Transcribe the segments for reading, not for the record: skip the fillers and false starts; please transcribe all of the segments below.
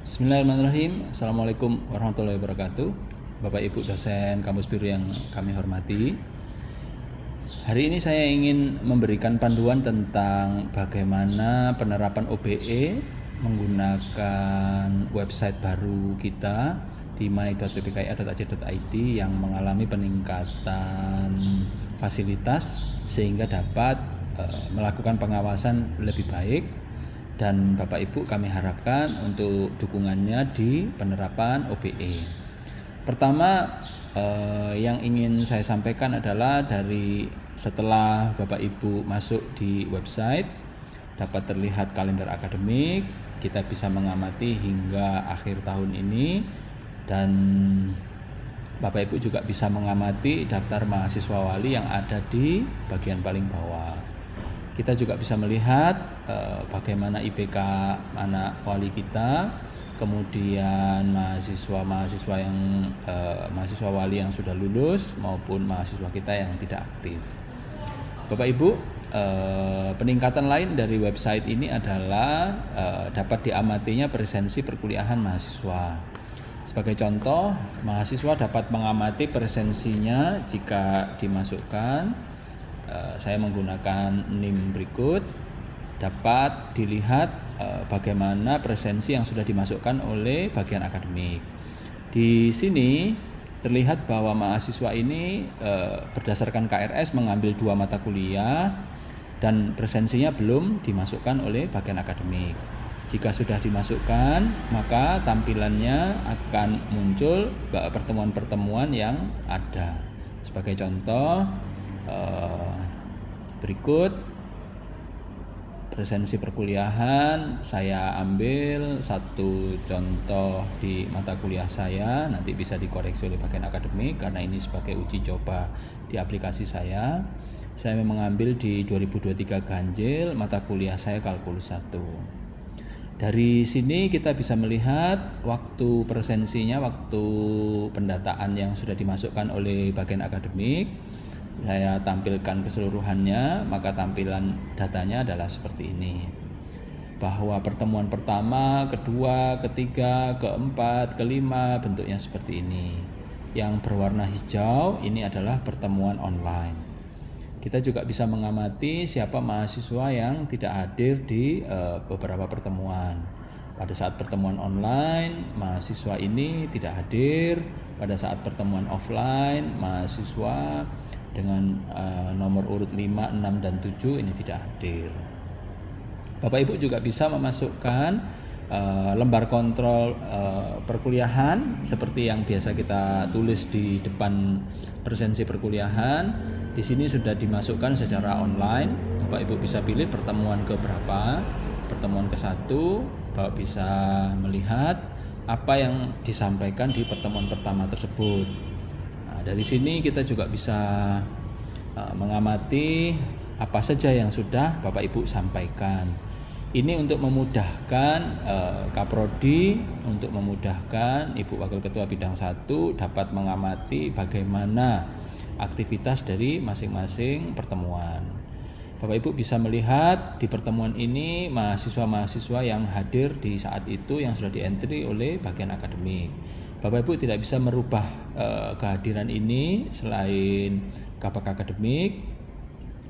Bismillahirrahmanirrahim. Assalamualaikum warahmatullahi wabarakatuh. Bapak Ibu dosen Kampus Biru yang kami hormati. Hari ini saya ingin memberikan panduan tentang bagaimana penerapan OBE menggunakan website baru kita di my.ppkia.ac.id yang mengalami peningkatan fasilitas sehingga dapat melakukan pengawasan lebih baik. Dan Bapak Ibu kami harapkan untuk dukungannya di penerapan OBE. Pertama yang ingin saya sampaikan adalah dari setelah Bapak Ibu masuk di website dapat terlihat kalender akademik, kita bisa mengamati hingga akhir tahun ini, dan Bapak Ibu juga bisa mengamati daftar mahasiswa wali yang ada di bagian paling bawah. Kita juga bisa melihat bagaimana IPK anak wali kita, kemudian mahasiswa wali yang sudah lulus maupun mahasiswa kita yang tidak aktif. Bapak Ibu, peningkatan lain dari website ini adalah dapat diamatinya presensi perkuliahan mahasiswa. Sebagai contoh, mahasiswa dapat mengamati presensinya jika dimasukkan. Saya menggunakan NIM berikut. Dapat dilihat bagaimana presensi yang sudah dimasukkan oleh bagian akademik. Di sini terlihat bahwa mahasiswa ini berdasarkan KRS mengambil 2 mata kuliah dan presensinya belum dimasukkan oleh bagian akademik. Jika sudah dimasukkan, maka tampilannya akan muncul pertemuan-pertemuan yang ada. Sebagai contoh, berikut presensi perkuliahan, saya ambil satu contoh di mata kuliah saya, nanti bisa dikoreksi oleh bagian akademik karena ini sebagai uji coba di aplikasi saya. Saya mengambil di 2023 ganjil, mata kuliah saya kalkulus 1. Dari sini kita bisa melihat waktu presensinya, waktu pendataan yang sudah dimasukkan oleh bagian akademik. Saya tampilkan keseluruhannya, maka tampilan datanya adalah seperti ini. Bahwa pertemuan pertama, kedua, ketiga, keempat, kelima bentuknya seperti ini. Yang berwarna hijau ini adalah pertemuan online. Kita juga bisa mengamati siapa mahasiswa yang tidak hadir di beberapa pertemuan. Pada saat pertemuan online, mahasiswa ini tidak hadir. Pada saat pertemuan offline, mahasiswa dengan nomor urut 5, 6, dan 7 ini tidak hadir. Bapak Ibu juga bisa memasukkan lembar kontrol perkuliahan seperti yang biasa kita tulis di depan presensi perkuliahan. Di sini sudah dimasukkan secara online. Bapak Ibu bisa pilih pertemuan ke berapa, pertemuan ke-1. Bapak bisa melihat apa yang disampaikan di pertemuan pertama tersebut. Dari sini kita juga bisa mengamati apa saja yang sudah Bapak Ibu sampaikan. Ini untuk memudahkan Kaprodi, untuk memudahkan Ibu Wakil Ketua Bidang 1 dapat mengamati bagaimana aktivitas dari masing-masing pertemuan. Bapak Ibu bisa melihat di pertemuan ini mahasiswa-mahasiswa yang hadir di saat itu yang sudah di-entry oleh bagian akademik. Bapak Ibu tidak bisa merubah kehadiran ini selain Kapak akademik,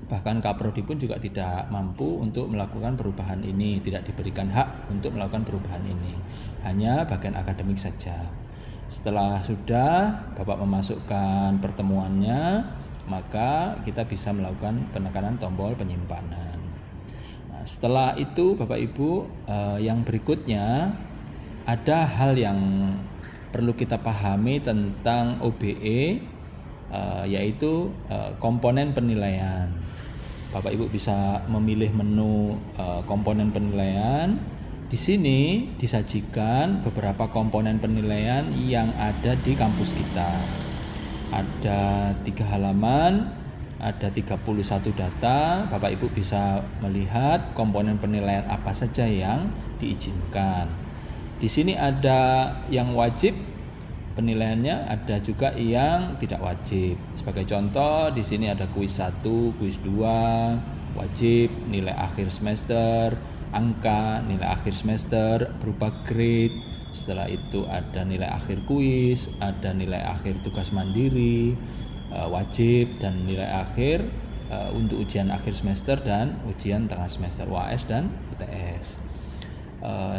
bahkan Kaprodi pun juga tidak mampu untuk melakukan perubahan ini, tidak diberikan hak untuk melakukan perubahan ini, hanya bagian akademik saja. Setelah sudah Bapak memasukkan pertemuannya, maka kita bisa melakukan penekanan tombol penyimpanan. Nah, setelah itu Bapak Ibu, yang berikutnya ada hal yang perlu kita pahami tentang OBE, yaitu komponen penilaian. Bapak Ibu bisa memilih menu komponen penilaian. Di sini disajikan beberapa komponen penilaian yang ada di kampus kita. Ada 3 halaman, ada 31 data. Bapak Ibu bisa melihat komponen penilaian apa saja yang diizinkan. Di sini ada yang wajib penilaiannya, ada juga yang tidak wajib. Sebagai contoh, di sini ada kuis 1, kuis 2, wajib, nilai akhir semester, angka, nilai akhir semester berupa grade, setelah itu ada nilai akhir kuis, ada nilai akhir tugas mandiri, wajib, dan nilai akhir untuk ujian akhir semester dan ujian tengah semester UAS dan UTS.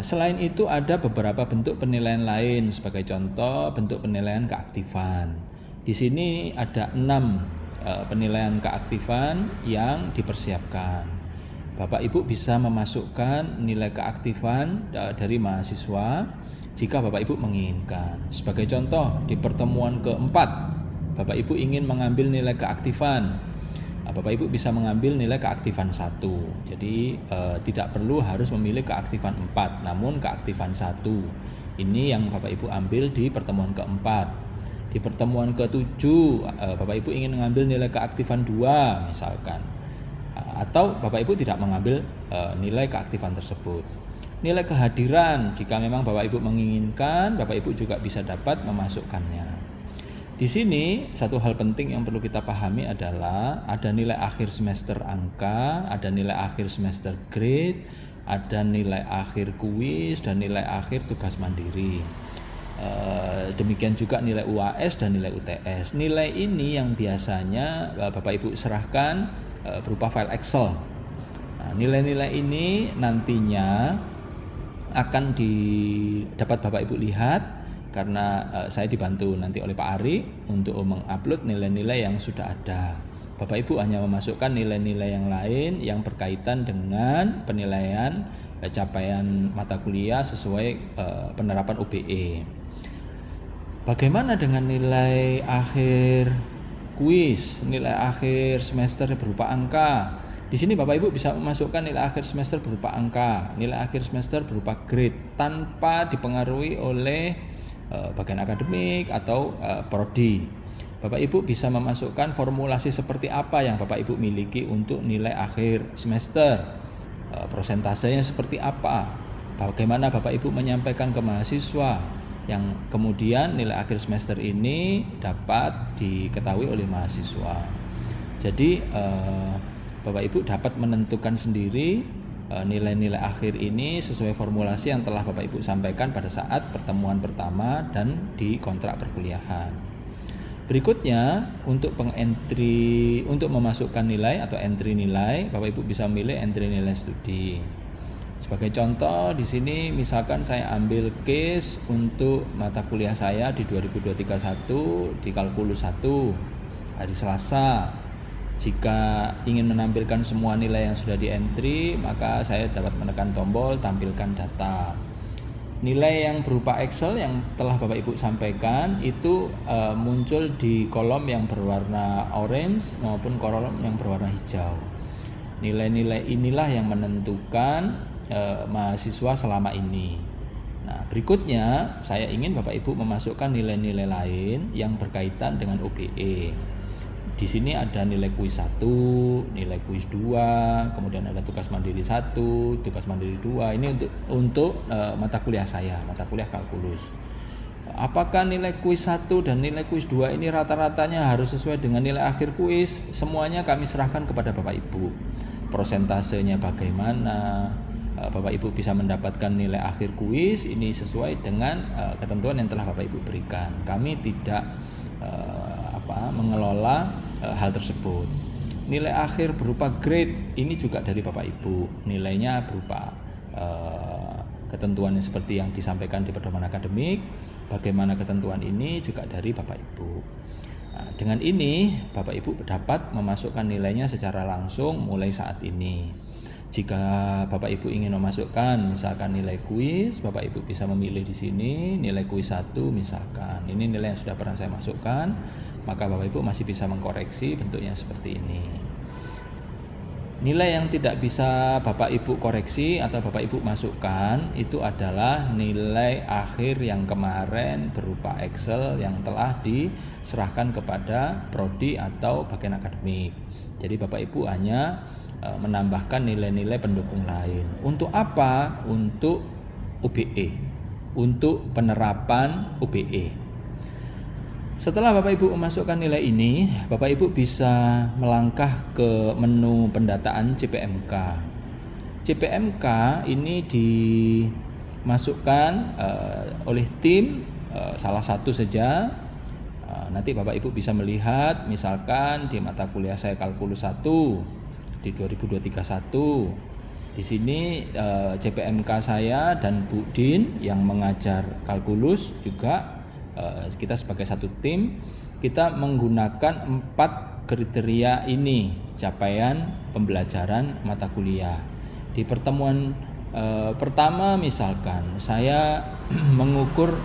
Selain itu ada beberapa bentuk penilaian lain, sebagai contoh bentuk penilaian keaktifan. Di sini ada 6 penilaian keaktifan yang dipersiapkan. Bapak Ibu bisa memasukkan nilai keaktifan dari mahasiswa jika Bapak Ibu menginginkan. Sebagai contoh, di pertemuan keempat Bapak Ibu ingin mengambil nilai keaktifan, Bapak Ibu bisa mengambil nilai keaktifan 1. Jadi tidak perlu harus memilih keaktifan 4, namun keaktifan 1. Ini yang Bapak Ibu ambil di pertemuan keempat. Di pertemuan ke-7 Bapak Ibu ingin mengambil nilai keaktifan 2 misalkan. Atau Bapak Ibu tidak mengambil nilai keaktifan tersebut. Nilai kehadiran, jika memang Bapak Ibu menginginkan, Bapak Ibu juga bisa dapat memasukkannya. Di sini satu hal penting yang perlu kita pahami adalah ada nilai akhir semester angka, ada nilai akhir semester grade, ada nilai akhir kuis, dan nilai akhir tugas mandiri. Demikian juga nilai UAS dan nilai UTS. Nilai ini yang biasanya Bapak Ibu serahkan berupa file Excel. Nah, nilai-nilai ini nantinya akan dapat Bapak Ibu lihat karena saya dibantu nanti oleh Pak Ari untuk mengupload nilai-nilai yang sudah ada. Bapak Ibu hanya memasukkan nilai-nilai yang lain yang berkaitan dengan penilaian capaian mata kuliah sesuai penerapan UBE. Bagaimana dengan nilai akhir kuis, nilai akhir semester berupa angka? Di sini Bapak Ibu bisa memasukkan nilai akhir semester berupa angka, nilai akhir semester berupa grade tanpa dipengaruhi oleh bagian akademik atau prodi. Bapak Ibu bisa memasukkan formulasi seperti apa yang Bapak Ibu miliki untuk nilai akhir semester, prosentasenya seperti apa, bagaimana Bapak Ibu menyampaikan ke mahasiswa, yang kemudian nilai akhir semester ini dapat diketahui oleh mahasiswa. Jadi Bapak Ibu dapat menentukan sendiri nilai-nilai akhir ini sesuai formulasi yang telah Bapak Ibu sampaikan pada saat pertemuan pertama dan di kontrak perkuliahan. Berikutnya, untuk untuk memasukkan nilai atau entry nilai, Bapak Ibu bisa memilih entry nilai studi. Sebagai contoh, di sini misalkan saya ambil case untuk mata kuliah saya di 2023-1 di kalkulus 1 hari Selasa. Jika ingin menampilkan semua nilai yang sudah di-entry, maka saya dapat menekan tombol tampilkan data. Nilai yang berupa Excel yang telah Bapak Ibu sampaikan itu muncul di kolom yang berwarna orange maupun kolom yang berwarna hijau. Nilai-nilai inilah yang menentukan mahasiswa selama ini. Nah, berikutnya saya ingin Bapak Ibu memasukkan nilai-nilai lain yang berkaitan dengan UBE. Di sini ada nilai kuis 1, nilai kuis 2, kemudian ada tugas mandiri 1, tugas mandiri 2. Ini untuk mata kuliah saya, mata kuliah kalkulus. Apakah nilai kuis 1 dan nilai kuis 2 ini rata-ratanya harus sesuai dengan nilai akhir kuis? Semuanya kami serahkan kepada Bapak Ibu. Prosentasenya bagaimana? Bapak Ibu bisa mendapatkan nilai akhir kuis ini sesuai dengan ketentuan yang telah Bapak Ibu berikan. Kami tidak mengelola hal tersebut. Nilai akhir berupa grade ini juga dari Bapak Ibu. Nilainya berupa ketentuannya seperti yang disampaikan di pedoman akademik. Bagaimana ketentuan ini juga dari Bapak Ibu. Nah, dengan ini Bapak Ibu dapat memasukkan nilainya secara langsung mulai saat ini. Jika Bapak Ibu ingin memasukkan misalkan nilai kuis, Bapak Ibu bisa memilih di sini nilai kuis 1 misalkan. Ini nilai yang sudah pernah saya masukkan, maka Bapak Ibu masih bisa mengkoreksi bentuknya seperti ini. Nilai yang tidak bisa Bapak Ibu koreksi atau Bapak Ibu masukkan itu adalah nilai akhir yang kemarin berupa Excel yang telah diserahkan kepada prodi atau bagian akademik. Jadi Bapak Ibu hanya menambahkan nilai-nilai pendukung lain. Untuk apa? Untuk UBE, untuk penerapan UBE. Setelah Bapak Ibu memasukkan nilai ini, Bapak Ibu bisa melangkah ke menu pendataan CPMK. CPMK ini dimasukkan oleh tim salah satu saja. Nanti Bapak Ibu bisa melihat misalkan di mata kuliah saya kalkulus 1 di 2021. Di sini CPMK saya dan Bu Din yang mengajar kalkulus juga kita sebagai satu tim, kita menggunakan 4 kriteria ini capaian pembelajaran mata kuliah. Di pertemuan pertama misalkan saya mengukur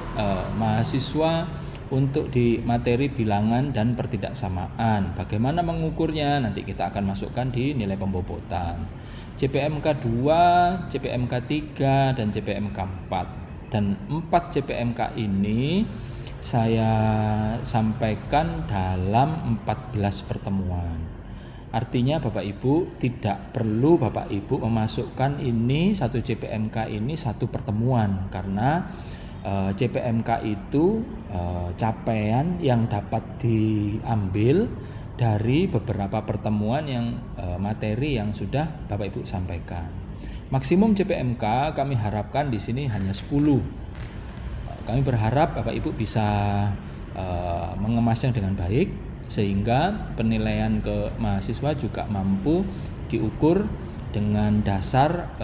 mahasiswa untuk di materi bilangan dan pertidaksamaan. Bagaimana mengukurnya? Nanti kita akan masukkan di nilai pembobotan. CPMK 2, CPMK 3, dan CPMK 4. Dan 4 CPMK ini saya sampaikan dalam 14 pertemuan. Artinya Bapak Ibu tidak perlu Bapak Ibu memasukkan ini satu CPMK ini satu pertemuan, karena CPMK itu capaian yang dapat diambil dari beberapa pertemuan yang materi yang sudah Bapak Ibu sampaikan. Maksimum CPMK kami harapkan di sini hanya 10. Kami berharap Bapak Ibu bisa mengemasnya dengan baik sehingga penilaian ke mahasiswa juga mampu diukur dengan dasar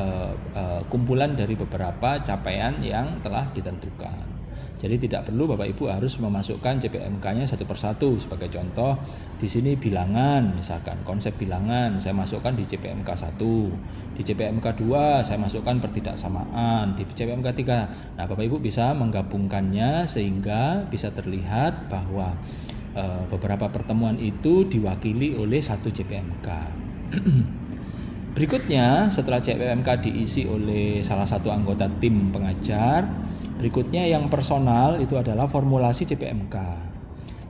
kumpulan dari beberapa capaian yang telah ditentukan. Jadi tidak perlu Bapak Ibu harus memasukkan CPMK-nya satu persatu. Sebagai contoh, di sini bilangan, misalkan konsep bilangan saya masukkan di CPMK 1, di CPMK 2 saya masukkan pertidaksamaan, di CPMK 3. Nah, Bapak Ibu bisa menggabungkannya sehingga bisa terlihat bahwa beberapa pertemuan itu diwakili oleh satu CPMK. Berikutnya, setelah CPMK diisi oleh salah satu anggota tim pengajar, berikutnya yang personal itu adalah formulasi CPMK.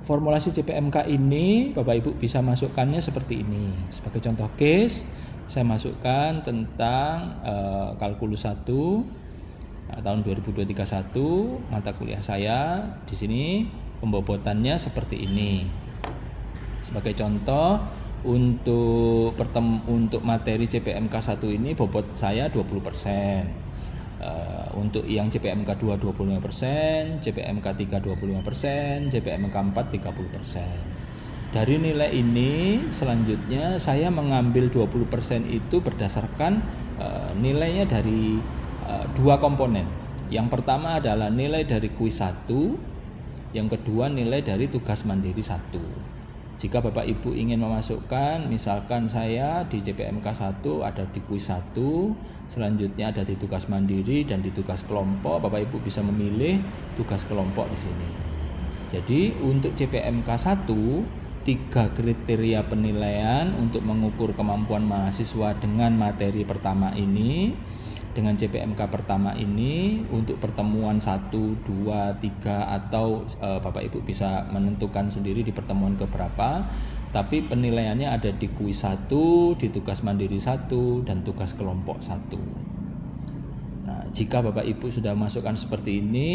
Formulasi CPMK ini Bapak Ibu bisa masukkannya seperti ini. Sebagai contoh case, saya masukkan tentang kalkulus 1 tahun 2021 mata kuliah saya. Di sini pembobotannya seperti ini. Sebagai contoh, untuk materi CPMK 1 ini bobot saya 20%. Untuk yang CPMK 2 25%, CPMK 3 25%, CPMK 4 30%. Dari nilai ini selanjutnya saya mengambil 20% itu berdasarkan nilainya dari dua komponen. Yang pertama adalah nilai dari kuis 1, yang kedua nilai dari tugas mandiri 1. Jika Bapak Ibu ingin memasukkan, misalkan saya di CPMK 1 ada di kuis 1, selanjutnya ada di tugas mandiri dan di tugas kelompok, Bapak Ibu bisa memilih tugas kelompok di sini. Jadi untuk CPMK 1, 3 kriteria penilaian untuk mengukur kemampuan mahasiswa dengan materi pertama ini, dengan CPMK pertama ini untuk pertemuan 1, 2, 3 atau Bapak Ibu bisa menentukan sendiri di pertemuan keberapa, tapi penilaiannya ada di kuis 1, di tugas mandiri 1, dan tugas kelompok 1. Nah, jika Bapak Ibu sudah masukkan seperti ini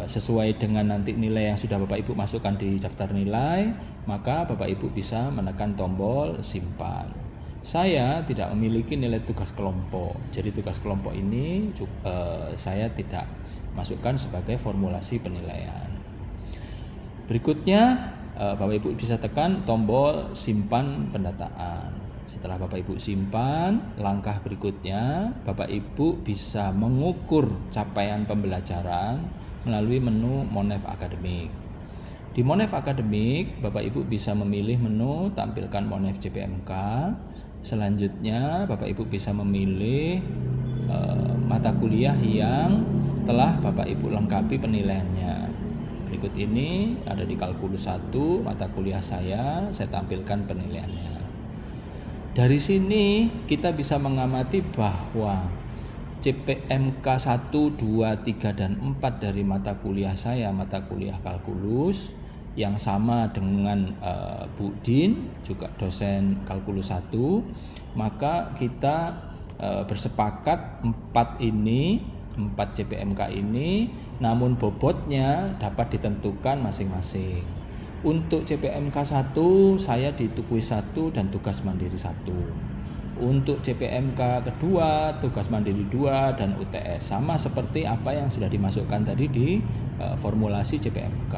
sesuai dengan nanti nilai yang sudah Bapak Ibu masukkan di daftar nilai, maka Bapak Ibu bisa menekan tombol simpan. Saya tidak memiliki nilai tugas kelompok, jadi tugas kelompok ini saya tidak masukkan sebagai formulasi penilaian. Berikutnya Bapak Ibu bisa tekan tombol simpan pendataan. Setelah Bapak Ibu simpan, langkah berikutnya Bapak Ibu bisa mengukur capaian pembelajaran melalui menu Monef Akademik. Di Monef Akademik Bapak Ibu bisa memilih menu tampilkan Monef CPMK. Selanjutnya Bapak Ibu bisa memilih mata kuliah yang telah Bapak Ibu lengkapi penilaiannya. Berikut ini ada di kalkulus 1 mata kuliah saya tampilkan penilaiannya. Dari sini kita bisa mengamati bahwa CPMK 1, 2, 3, dan 4 dari mata kuliah saya, mata kuliah kalkulus yang sama dengan Bu Din, juga dosen kalkulus 1, maka kita bersepakat 4 CPMK ini, namun bobotnya dapat ditentukan masing-masing. Untuk CPMK 1 saya di kuis 1 dan tugas mandiri 1. Untuk CPMK kedua, tugas mandiri 2 dan UTS sama seperti apa yang sudah dimasukkan tadi di formulasi CPMK.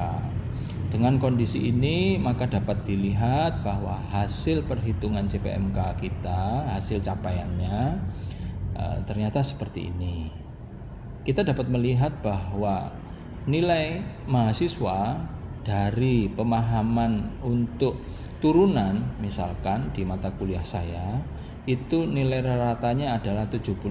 Dengan kondisi ini maka dapat dilihat bahwa hasil perhitungan CPMK kita, hasil capaiannya ternyata seperti ini. Kita dapat melihat bahwa nilai mahasiswa dari pemahaman untuk turunan misalkan di mata kuliah saya itu nilai ratanya adalah 75,9,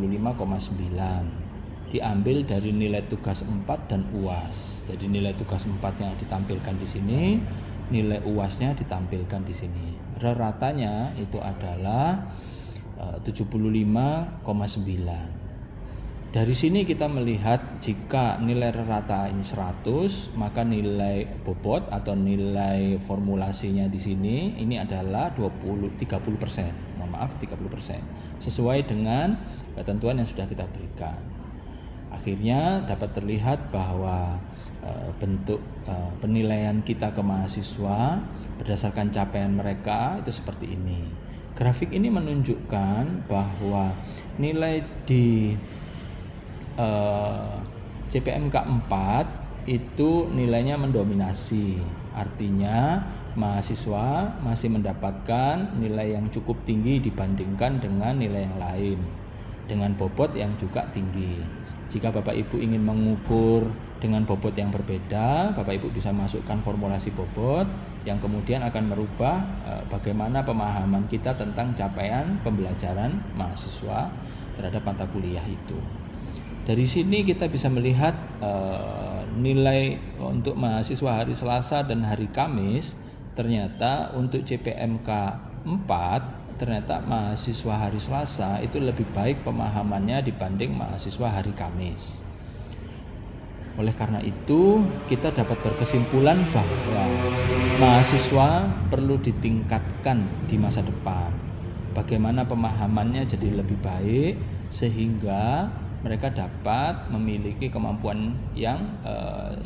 diambil dari nilai tugas 4 dan UAS. Jadi nilai tugas 4-nya ditampilkan di sini, nilai UAS-nya ditampilkan di sini. Ratanya itu adalah 75,9. Dari sini kita melihat jika nilai rata ini 100, maka nilai bobot atau nilai formulasinya di sini ini adalah 30%. Mohon maaf 30%. Sesuai dengan ketentuan yang sudah kita berikan. Akhirnya dapat terlihat bahwa bentuk penilaian kita ke mahasiswa berdasarkan capaian mereka itu seperti ini. Grafik ini menunjukkan bahwa nilai di CPMK 4 itu nilainya mendominasi, artinya mahasiswa masih mendapatkan nilai yang cukup tinggi dibandingkan dengan nilai yang lain dengan bobot yang juga tinggi. Jika Bapak Ibu ingin mengukur dengan bobot yang berbeda, Bapak Ibu bisa masukkan formulasi bobot yang kemudian akan merubah bagaimana pemahaman kita tentang capaian pembelajaran mahasiswa terhadap mata kuliah itu. Dari sini kita bisa melihat nilai untuk mahasiswa hari Selasa dan hari Kamis. Ternyata untuk CPMK 4 ternyata mahasiswa hari Selasa itu lebih baik pemahamannya dibanding mahasiswa hari Kamis. Oleh karena itu kita dapat berkesimpulan bahwa mahasiswa perlu ditingkatkan di masa depan. Bagaimana pemahamannya jadi lebih baik sehingga mereka dapat memiliki kemampuan yang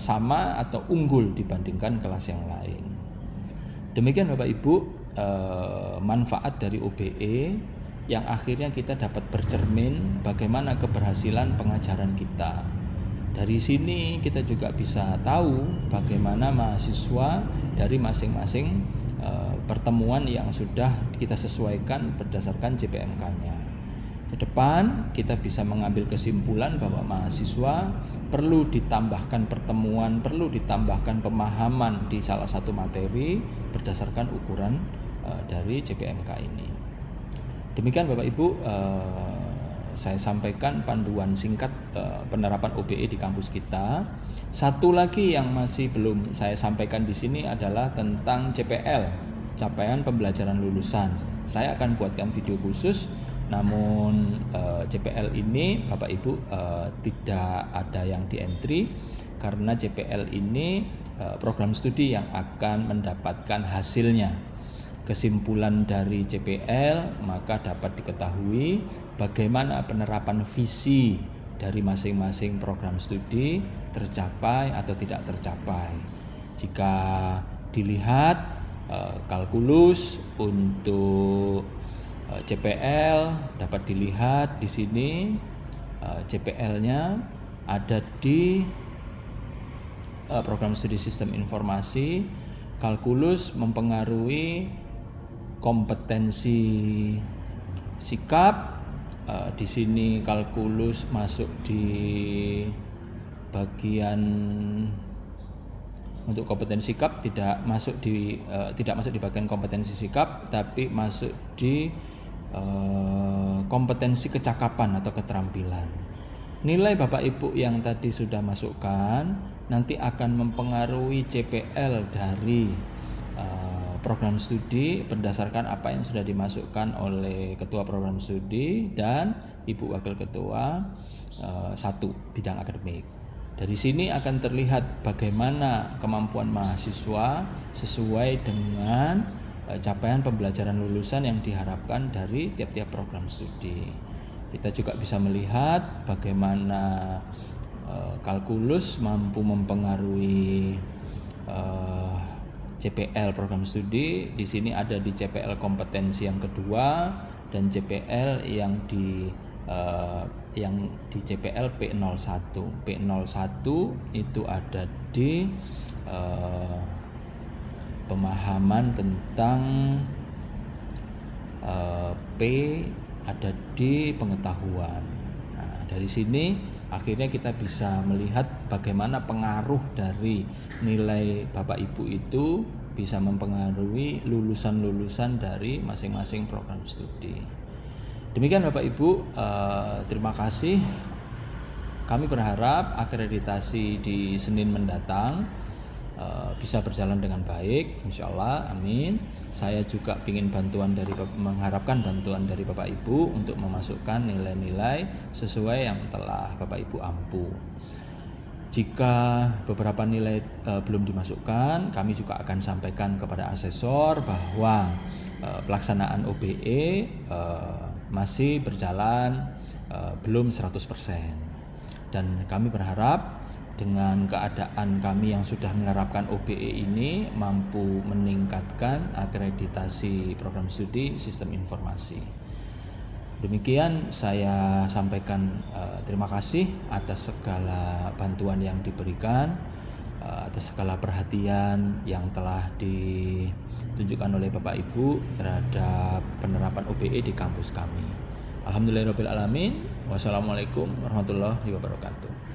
sama atau unggul dibandingkan kelas yang lain. Demikian Bapak Ibu manfaat dari OBE yang akhirnya kita dapat bercermin bagaimana keberhasilan pengajaran kita. Dari sini kita juga bisa tahu bagaimana mahasiswa dari masing-masing pertemuan yang sudah kita sesuaikan berdasarkan CPMK-nya. Ke depan kita bisa mengambil kesimpulan bahwa mahasiswa perlu ditambahkan pertemuan, perlu ditambahkan pemahaman di salah satu materi berdasarkan ukuran dari CPMK ini. Demikian Bapak Ibu, saya sampaikan panduan singkat penerapan OBE di kampus kita. Satu lagi yang masih belum saya sampaikan di sini adalah tentang CPL, capaian pembelajaran lulusan. Saya akan buatkan video khusus. Namun CPL ini Bapak Ibu tidak ada yang di entry karena CPL ini program studi yang akan mendapatkan hasilnya. Kesimpulan dari CPL maka dapat diketahui bagaimana penerapan visi dari masing-masing program studi tercapai atau tidak tercapai. Jika dilihat kalkulus untuk CPL dapat dilihat di sini CPL-nya ada di program studi sistem informasi. Kalkulus mempengaruhi kompetensi sikap. Di sini kalkulus masuk di bagian untuk kompetensi sikap tidak masuk di bagian kompetensi sikap, tapi masuk di kompetensi kecakapan atau keterampilan. Nilai Bapak Ibu yang tadi sudah masukkan nanti akan mempengaruhi CPL dari program studi berdasarkan apa yang sudah dimasukkan oleh ketua program studi dan Ibu Wakil Ketua 1 bidang akademik. Dari sini akan terlihat bagaimana kemampuan mahasiswa sesuai dengan capaian pembelajaran lulusan yang diharapkan dari tiap-tiap program studi. Kita juga bisa melihat bagaimana kalkulus mampu mempengaruhi CPL program studi. Di sini ada di CPL kompetensi yang kedua dan CPL yang di CPL P01. P01 itu ada di pemahaman tentang P ada di pengetahuan. Nah, dari sini akhirnya kita bisa melihat bagaimana pengaruh dari nilai Bapak Ibu itu bisa mempengaruhi lulusan-lulusan dari masing-masing program studi. Demikian Bapak Ibu, terima kasih. Kami berharap akreditasi di Senin mendatang bisa berjalan dengan baik, insya Allah, amin. Saya juga mengharapkan bantuan dari Bapak Ibu untuk memasukkan nilai-nilai sesuai yang telah Bapak Ibu ampu. Jika beberapa nilai belum dimasukkan, kami juga akan sampaikan kepada asesor bahwa pelaksanaan OBE masih berjalan belum 100%. Dan kami berharap dengan keadaan kami yang sudah menerapkan OBE ini mampu meningkatkan akreditasi program studi sistem informasi. Demikian saya sampaikan terima kasih atas segala bantuan yang diberikan, atas segala perhatian yang telah ditunjukkan oleh Bapak Ibu terhadap penerapan OBE di kampus kami. Alhamdulillahirabbil alamin. Wassalamualaikum warahmatullahi wabarakatuh.